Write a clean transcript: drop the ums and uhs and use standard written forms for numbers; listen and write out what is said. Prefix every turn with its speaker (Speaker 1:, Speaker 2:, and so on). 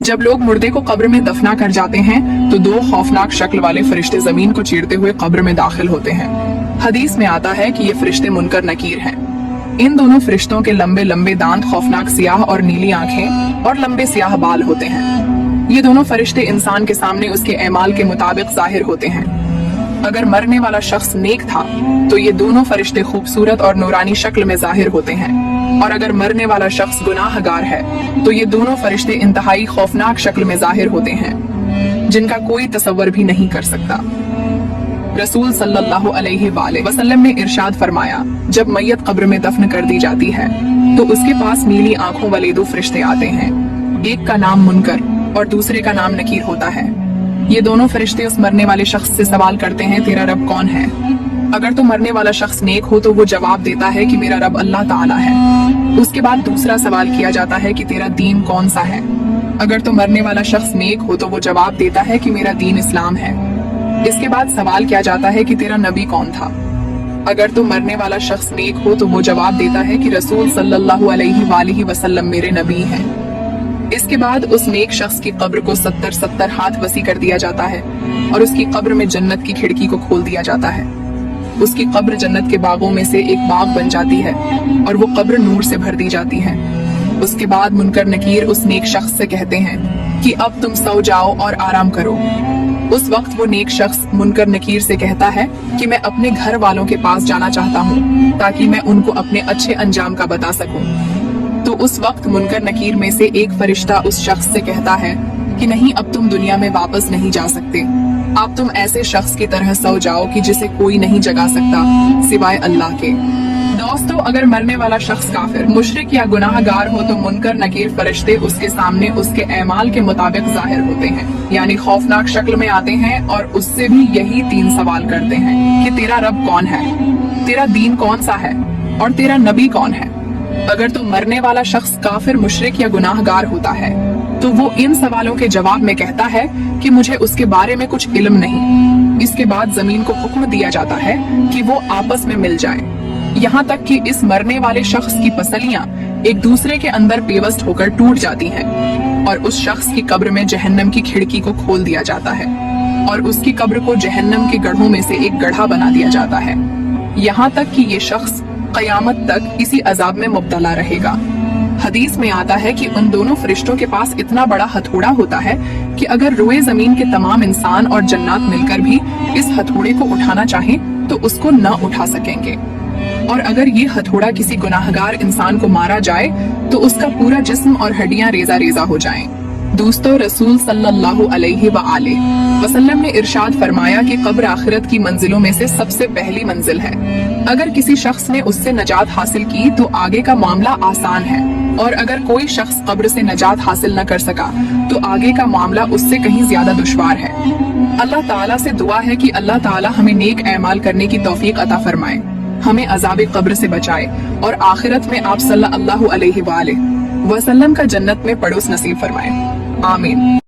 Speaker 1: जब लोग मुर्दे को कब्र में दफना कर जाते हैं तो दो खौफनाक शक्ल वाले फरिश्ते जमीन को चीरते हुए कब्र में दाखिल होते हैं। हदीस में आता है कि ये फरिश्ते मुनकर नकीर हैं। इन दोनों फरिश्तों के लंबे लंबे दांत, खौफनाक सियाह और नीली आंखें और लंबे सियाह बाल होते हैं। ये दोनों फरिश्ते इंसान के सामने उसके एमाल के मुताबिक जाहिर होते हैं। अगर मरने वाला शख्स नेक था तो ये दोनों फरिश्ते खूबसूरत और नूरानी शक्ल में जाहिर होते हैं, और अगर मरने वाला शख्स गुनाहगार है तो ये दोनों फरिश्ते इंतहाई खौफनाक शक्ल में जाहिर होते हैं, जिनका कोई तसव्वुर भी नहीं कर सकता। रसूल सल्लल्लाहु अलैहि वसल्लम ने इरशाद फरमाया, जब मैयत कब्र में दफन कर दी जाती है तो उसके पास नीली आंखों वाले दो फरिश्ते आते हैं। एक का नाम मुनकर और दूसरे का नाम नकीर होता है। ये दोनों फरिश्ते उस मरने वाले शख्स से सवाल करते हैं, तेरा रब कौन है? अगर तो मरने वाला शख्स नेक हो तो वो जवाब देता है कि मेरा रब अल्लाह ताला है। उसके बाद दूसरा सवाल किया जाता है कि तेरा दीन कौन सा है? अगर तो मरने वाला शख्स नेक हो तो वो जवाब देता है कि मेरा दीन इस्लाम है। इसके बाद सवाल किया जाता है कि तेरा नबी कौन था? अगर तो मरने वाला शख्स नेक हो तो वो जवाब देता है कि रसूल सल्लल्लाहु अलैहि वसल्लम मेरे नबी हैं। इसके बाद उस नेक शख्स की कब्र को 70 हाथ वसी कर दिया जाता है और उसकी कब्र में जन्नत की खिड़की को खोल दिया जाता है। उसकी कब्र जन्नत के बागों में से एक बाग बन जाती है और वो कब्र नूर से भर दी जाती है। उसके बाद मुनकर नकीर उस नेक शख्स से कहते हैं कि अब तुम सो जाओ और आराम करो। उस वक्त वो नेक शख्स मुनकर नकीर से कहता है कि मैं अपने घर वालों के पास जाना चाहता हूँ ताकि मैं उनको अपने अच्छे अंजाम का बता सकूं। तो उस वक्त मुनकर नकीर में से एक फरिश्ता उस शख्स से कहता है कि नहीं, अब तुम दुनिया में वापस नहीं जा सकते। अब तुम ऐसे शख्स की तरह सो जाओ कि जिसे कोई नहीं जगा सकता सिवाय अल्लाह के। दोस्तों, अगर मरने वाला शख्स काफिर, मुशरिक या गुनाहगार हो तो मुनकर नकीर फरिश्ते उसके सामने उसके एमाल के मुताबिक जाहिर होते हैं, यानी खौफनाक शक्ल में आते हैं और उससे भी यही 3 सवाल करते हैं कि तेरा रब कौन है, तेरा दीन कौन सा है और तेरा नबी कौन है। अगर तो मरने वाला शख्स काफिर, मुशरिक या गुनाहगार होता है तो वो इन सवालों के जवाब में कहता है कि मुझे उसके बारे में कुछ इल्म नहीं। इसके बाद जमीन को हुक्म दिया जाता है कि वो आपस में मिल जाएं, यहाँ तक कि इस मरने वाले शख्स की पसलियां एक दूसरे के अंदर पेवस्त होकर टूट जाती हैं और उस शख्स की कब्र में जहन्नम की खिड़की को खोल दिया जाता है और उसकी कब्र को जहन्नम के गढ़ों में से एक गड्ढा बना दिया जाता है, यहाँ तक कि ये शख्स क़यामत तक इसी अजाब में मुब्तला रहेगा। हदीस में आता है कि उन दोनों फरिश्तों के पास इतना बड़ा हथौड़ा होता है कि अगर रोए जमीन के तमाम इंसान और जन्नात मिलकर भी इस हथौड़े को उठाना चाहें तो उसको न उठा सकेंगे, और अगर ये हथौड़ा किसी गुनाहगार इंसान को मारा जाए तो उसका पूरा जिस्म और हड्डियां रेजा रेजा हो जाएं। दोस्तों, रसूल सल्लल्लाहु अलैहि वसल्लम ने इरशाद फरमाया कि कब्र आखिरत की मंजिलों में से सबसे पहली मंजिल है। अगर किसी शख्स ने उससे नजात हासिल की तो आगे का मामला आसान है, और अगर कोई शख्स कब्र से नजात हासिल न कर सका तो आगे का मामला उससे कहीं ज्यादा दुश्वार है। अल्लाह ताला से दुआ है कि अल्लाह ताला हमें नेक ऐमाल करने की तौफीक अता फरमाए, हमें अज़ाब कब्र से बचाए और आखिरत में आप सल्लल्लाहु अलैहि वसल्लम का जन्नत में पड़ोस नसीब फरमाए। आमीन।